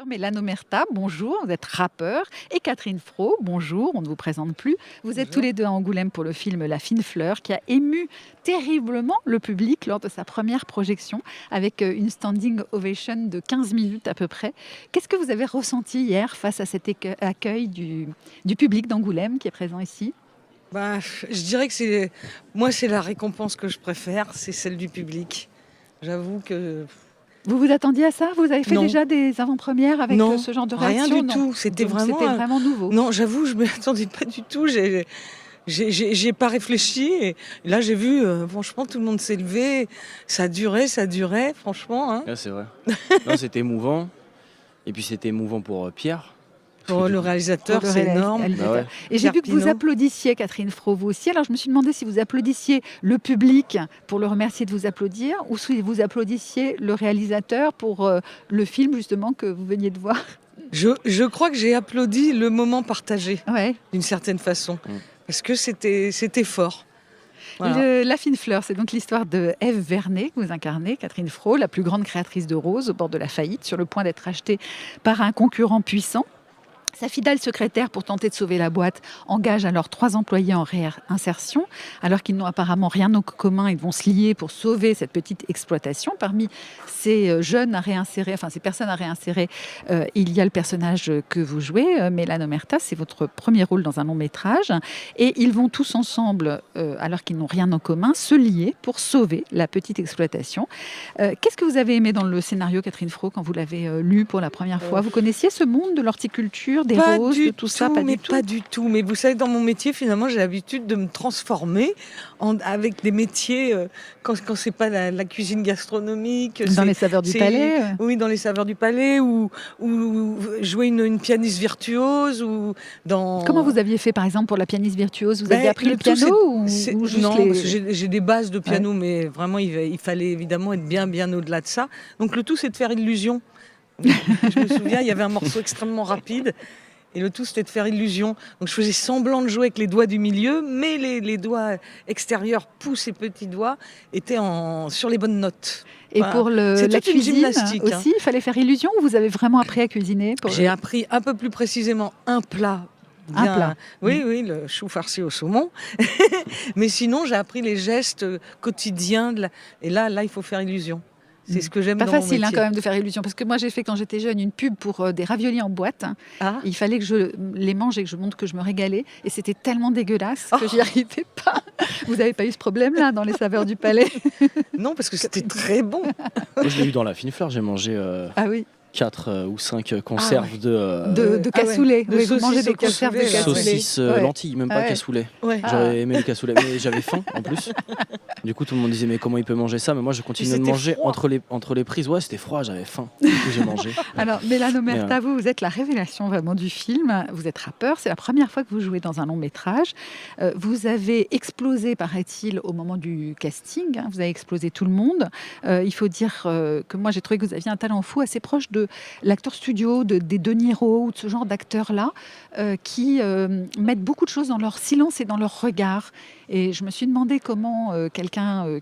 Mélane Omerta, bonjour, vous êtes rappeur, et Catherine Fro, bonjour, on ne vous présente plus. Vous êtes tous les deux à Angoulême pour le film La Fine Fleur, qui a ému terriblement le public lors de sa première projection, avec une standing ovation de 15 minutes à peu près. Qu'est-ce que vous avez ressenti hier face à cet accueil du public d'Angoulême qui est présent ici ? Je dirais que c'est la récompense que je préfère, c'est celle du public. J'avoue que... Vous vous attendiez à ça ? Vous avez fait Non. déjà des avant-premières avec Non, ce genre de rien réaction ? du tout. C'était Donc, vraiment, c'était vraiment nouveau. Non, j'avoue, je ne m'y attendais pas du tout. J'ai pas réfléchi. Et là, j'ai vu, franchement, tout le monde s'est levé. Ça durait, franchement. Hein. Ouais, c'est vrai. Non, c'était émouvant. Et puis c'était émouvant pour Pierre. Pour le réalisateur, c'est énorme. Bah ouais. Et j'ai vu que vous Pierre Pinault. applaudissiez, Catherine Fro, vous aussi. Alors je me suis demandé si vous applaudissiez le public pour le remercier de vous applaudir ou si vous applaudissiez le réalisateur pour le film justement que vous veniez de voir. Je crois que j'ai applaudi le moment partagé, Ouais. d'une certaine façon. Parce que c'était fort. Voilà. La Fine Fleur, c'est donc l'histoire de Ève Vernet, que vous incarnez, Catherine Fro, la plus grande créatrice de roses au bord de la faillite, sur le point d'être achetée par un concurrent puissant. Sa fidèle secrétaire, pour tenter de sauver la boîte, engage alors 3 employés en réinsertion. Alors qu'ils n'ont apparemment rien en commun, ils vont se lier pour sauver cette petite exploitation. Parmi ces jeunes à réinsérer, ces personnes à réinsérer, il y a le personnage que vous jouez, Mélane Omerta, c'est votre premier rôle dans un long métrage. Et ils vont tous ensemble, alors qu'ils n'ont rien en commun, se lier pour sauver la petite exploitation. Qu'est-ce que vous avez aimé dans le scénario, Catherine Fro, quand vous l'avez lu pour la première fois ? Vous connaissiez ce monde de l'horticulture, des roses, de tout ça ? Pas du tout. Mais vous savez, dans mon métier, finalement, j'ai l'habitude de me transformer avec des métiers, quand c'est pas la cuisine gastronomique. Dans les saveurs du palais. Oui, dans les saveurs du palais, ou jouer une pianiste virtuose. Comment vous aviez fait, par exemple, pour la pianiste virtuose ? Vous avez appris le piano ou juste Non, parce que j'ai des bases de piano, mais vraiment, il fallait évidemment être bien au-delà de ça. Donc le tout, c'est de faire illusion. Je me souviens, il y avait un morceau extrêmement rapide et le tout c'était de faire illusion. Donc je faisais semblant de jouer avec les doigts du milieu, mais les doigts extérieurs, pouces et petits doigts, étaient sur les bonnes notes. Et voilà. Pour la cuisine aussi, il fallait faire illusion ou vous avez vraiment appris à cuisiner ? J'ai appris un peu plus précisément un plat. Un plat. Oui, le chou farci au saumon. Mais sinon, j'ai appris les gestes quotidiens. Et là, il faut faire illusion. C'est ce que j'aime dans mon métier. Pas facile quand même de faire illusion, parce que moi j'ai fait quand j'étais jeune une pub pour des raviolis en boîte. Il fallait que je les mange et que je montre que je me régalais, et c'était tellement dégueulasse que j'y arrivais pas. Vous n'avez pas eu ce problème-là dans les saveurs du palais ? Non, parce que c'était très bon. Moi, je l'ai eu dans La Fine Fleur, j'ai mangé 4 ou 5 conserves de cassoulet. Ouais. Vous mangez des conserves de cassoulet. Saucisses lentilles, même pas cassoulet. Ouais. J'aurais aimé le cassoulet, mais j'avais faim en plus. Du coup, tout le monde disait mais comment il peut manger ça ? Mais moi, je continuais de manger entre les prises. Ouais, c'était froid, j'avais faim. Du coup, j'ai mangé. Alors, Mélane Omerta, vous êtes la révélation vraiment du film. Vous êtes rappeur, c'est la première fois que vous jouez dans un long métrage. Vous avez explosé, paraît-il, au moment du casting. Vous avez explosé tout le monde. Il faut dire que moi, j'ai trouvé que vous aviez un talent fou assez proche de l'acteur studio, des De Niro ou de ce genre d'acteurs-là, qui mettent beaucoup de choses dans leur silence et dans leur regard. Et je me suis demandé comment quelqu'un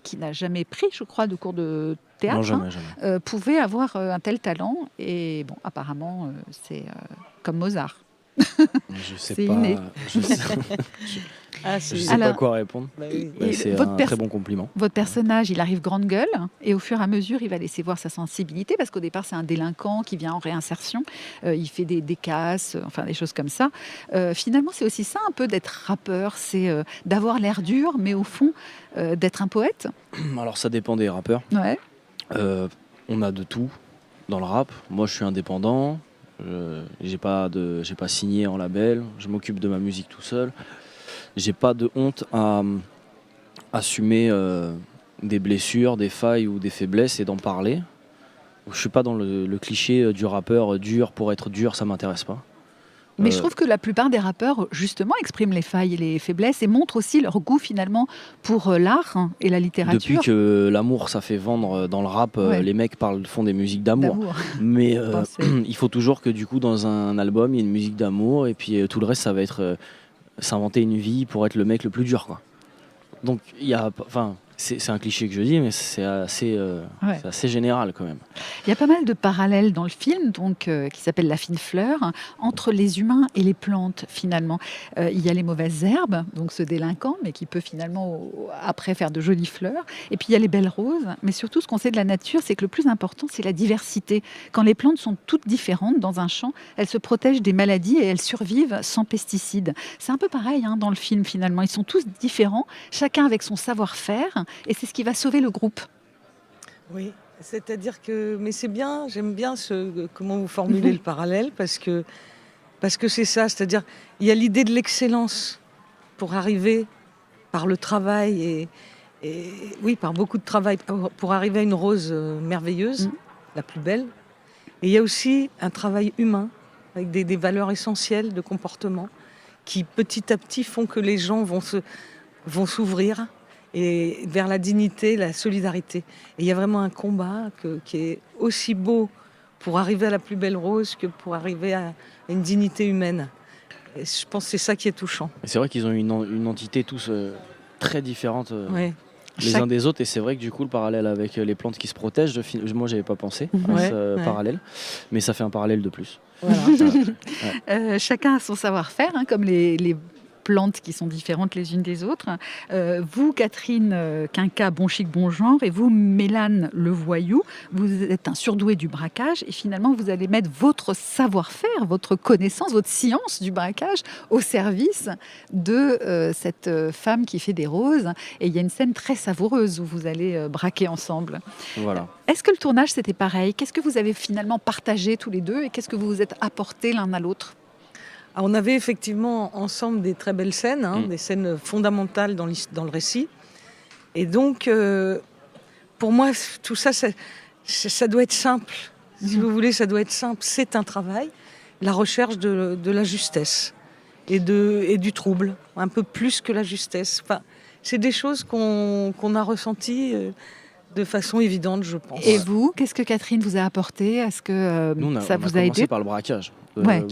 qui n'a jamais pris, je crois, de cours de théâtre, non, jamais. Pouvait avoir un tel talent. Et bon, apparemment, c'est comme Mozart. Je sais c'est pas. Inné. Je sais pas quoi répondre. C'est un très bon compliment. Votre personnage, il arrive grande gueule et au fur et à mesure, il va laisser voir sa sensibilité parce qu'au départ, c'est un délinquant qui vient en réinsertion. Il fait des casses, des choses comme ça. Finalement, c'est aussi ça un peu d'être rappeur, c'est d'avoir l'air dur, mais au fond, d'être un poète. Alors, ça dépend des rappeurs. Ouais. On a de tout dans le rap. Moi, je suis indépendant. J'ai pas signé en label. Je m'occupe de ma musique tout seul. J'ai pas de honte à assumer des blessures, des failles ou des faiblesses et d'en parler. Je suis pas dans le cliché du rappeur dur pour être dur, ça m'intéresse pas. Mais je trouve que la plupart des rappeurs, justement, expriment les failles et les faiblesses et montrent aussi leur goût, finalement, pour l'art et la littérature. Depuis que l'amour, ça fait vendre dans le rap, les mecs font des musiques d'amour. Mais il faut toujours que, du coup, dans un album, il y ait une musique d'amour et puis tout le reste, ça va être s'inventer une vie pour être le mec le plus dur, quoi. Donc, c'est un cliché que je dis, mais c'est assez général quand même. Il y a pas mal de parallèles dans le film, donc, qui s'appelle La fine fleur, entre les humains et les plantes finalement. Il y a les mauvaises herbes, donc ce délinquant, mais qui peut finalement après faire de jolies fleurs. Et puis il y a les belles roses, mais surtout ce qu'on sait de la nature, c'est que le plus important, c'est la diversité. Quand les plantes sont toutes différentes dans un champ, elles se protègent des maladies et elles survivent sans pesticides. C'est un peu pareil dans le film finalement. Ils sont tous différents, chacun avec son savoir-faire, et c'est ce qui va sauver le groupe. Oui, c'est-à-dire que... Mais c'est bien, j'aime bien comment vous formulez le parallèle, parce que c'est ça, c'est-à-dire il y a l'idée de l'excellence pour arriver par le travail et oui, par beaucoup de travail, pour arriver à une rose merveilleuse, la plus belle. Et il y a aussi un travail humain, avec des valeurs essentielles de comportement, qui petit à petit font que les gens vont s'ouvrir et vers la dignité, la solidarité. Et il y a vraiment un combat qui est aussi beau pour arriver à la plus belle rose que pour arriver à une dignité humaine. Et je pense que c'est ça qui est touchant. Et c'est vrai qu'ils ont une entité tous très différente les uns des autres, et c'est vrai que du coup le parallèle avec les plantes qui se protègent, moi j'avais pas pensé à ce parallèle, mais ça fait un parallèle de plus. Voilà. Chacun a son savoir-faire, comme les plantes qui sont différentes les unes des autres. Vous, Catherine Quinca, bon chic, bon genre, et vous, Mélane Le Voyou, vous êtes un surdoué du braquage, et finalement vous allez mettre votre savoir-faire, votre connaissance, votre science du braquage au service de cette femme qui fait des roses. Et il y a une scène très savoureuse où vous allez braquer ensemble. Voilà. Est-ce que le tournage c'était pareil? Qu'est-ce que vous avez finalement partagé tous les deux, et qu'est-ce que vous vous êtes apporté l'un à l'autre? On avait effectivement ensemble des très belles scènes, des scènes fondamentales dans le récit. Et donc, pour moi, tout ça, ça doit être simple. Si vous voulez, ça doit être simple. C'est un travail, la recherche de la justesse et du trouble, un peu plus que la justesse. Enfin, c'est des choses qu'on a ressenties de façon évidente, je pense. Et vous, qu'est-ce que Catherine vous a apporté? Est-ce que ça vous a aidé? On a commencé par le braquage. Ouais.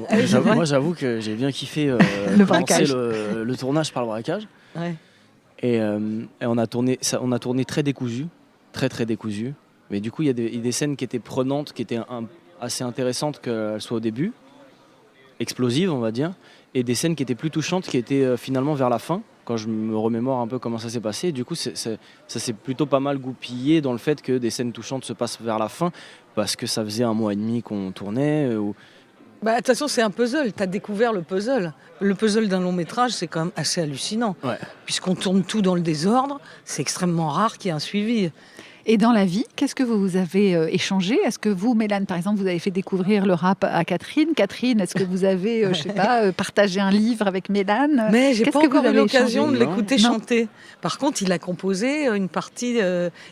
Moi, j'avoue que j'ai bien kiffé braquage. Le tournage par le braquage. Ouais. Et on a tourné très décousu, très décousu. Mais du coup, il y a des scènes qui étaient prenantes, qui étaient assez intéressantes qu'elles soient au début, explosives, on va dire, et des scènes qui étaient plus touchantes, qui étaient finalement vers la fin, quand je me remémore un peu comment ça s'est passé. Et du coup, ça s'est plutôt pas mal goupillé dans le fait que des scènes touchantes se passent vers la fin, parce que ça faisait 1 mois et demi qu'on tournait. De toute façon, c'est un puzzle. Tu as découvert le puzzle. Le puzzle d'un long métrage, c'est quand même assez hallucinant. Ouais. Puisqu'on tourne tout dans le désordre, c'est extrêmement rare qu'il y ait un suivi. Et dans la vie, qu'est-ce que vous avez échangé? Est-ce que vous, Mélane, par exemple, vous avez fait découvrir le rap à Catherine? Catherine, est-ce que vous avez, je sais pas, partagé un livre avec Mélane? Mais j'ai Qu'est-ce pas que vous encore eu avez l'occasion échangé? de l'écouter Non. chanter. Par contre, il a composé une partie,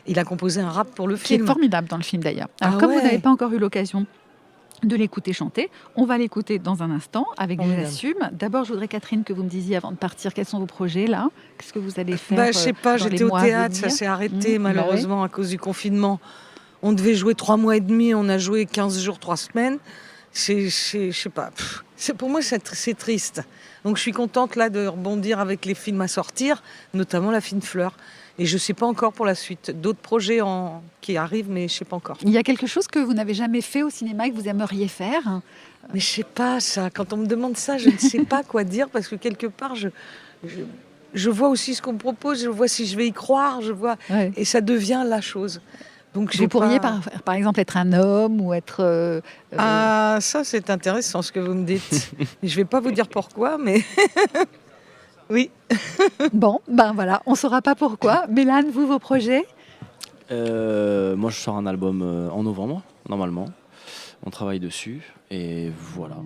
il a composé un rap pour le Qui est film. formidable dans le film d'ailleurs. Alors, Ah comme vous ouais. n'avez pas encore eu l'occasion de l'écouter chanter, on va l'écouter dans un instant avec Je Formidable. l'assume. D'abord, je voudrais, Catherine, que vous me disiez avant de partir, quels sont vos projets là? Qu'est-ce que vous allez faire? Je sais pas, dans les j'étais au mois à théâtre, ça venir? s'est arrêté Bah malheureusement à cause du confinement. On devait jouer 3 mois et demi, on a joué 15 jours, 3 semaines. Je sais pas. Pour moi, c'est triste. Donc je suis contente là de rebondir avec les films à sortir, notamment La fine fleur. Et je sais pas encore pour la suite. D'autres projets qui arrivent, mais je sais pas encore. Il y a quelque chose que vous n'avez jamais fait au cinéma et que vous aimeriez faire? Mais je sais pas ça. Quand on me demande ça, je ne sais pas quoi dire parce que quelque part, je vois aussi ce qu'on me propose, je vois si je vais y croire, je vois, Ouais. et ça devient la chose. Donc Vous pourriez par exemple être un homme ou être... Ah, ça c'est intéressant ce que vous me dites. Je vais pas vous dire pourquoi, mais oui. Bon, ben voilà, on ne saura pas pourquoi. Mélane, vous, vos projets? Moi, je sors un album en novembre, normalement. On travaille dessus, et voilà.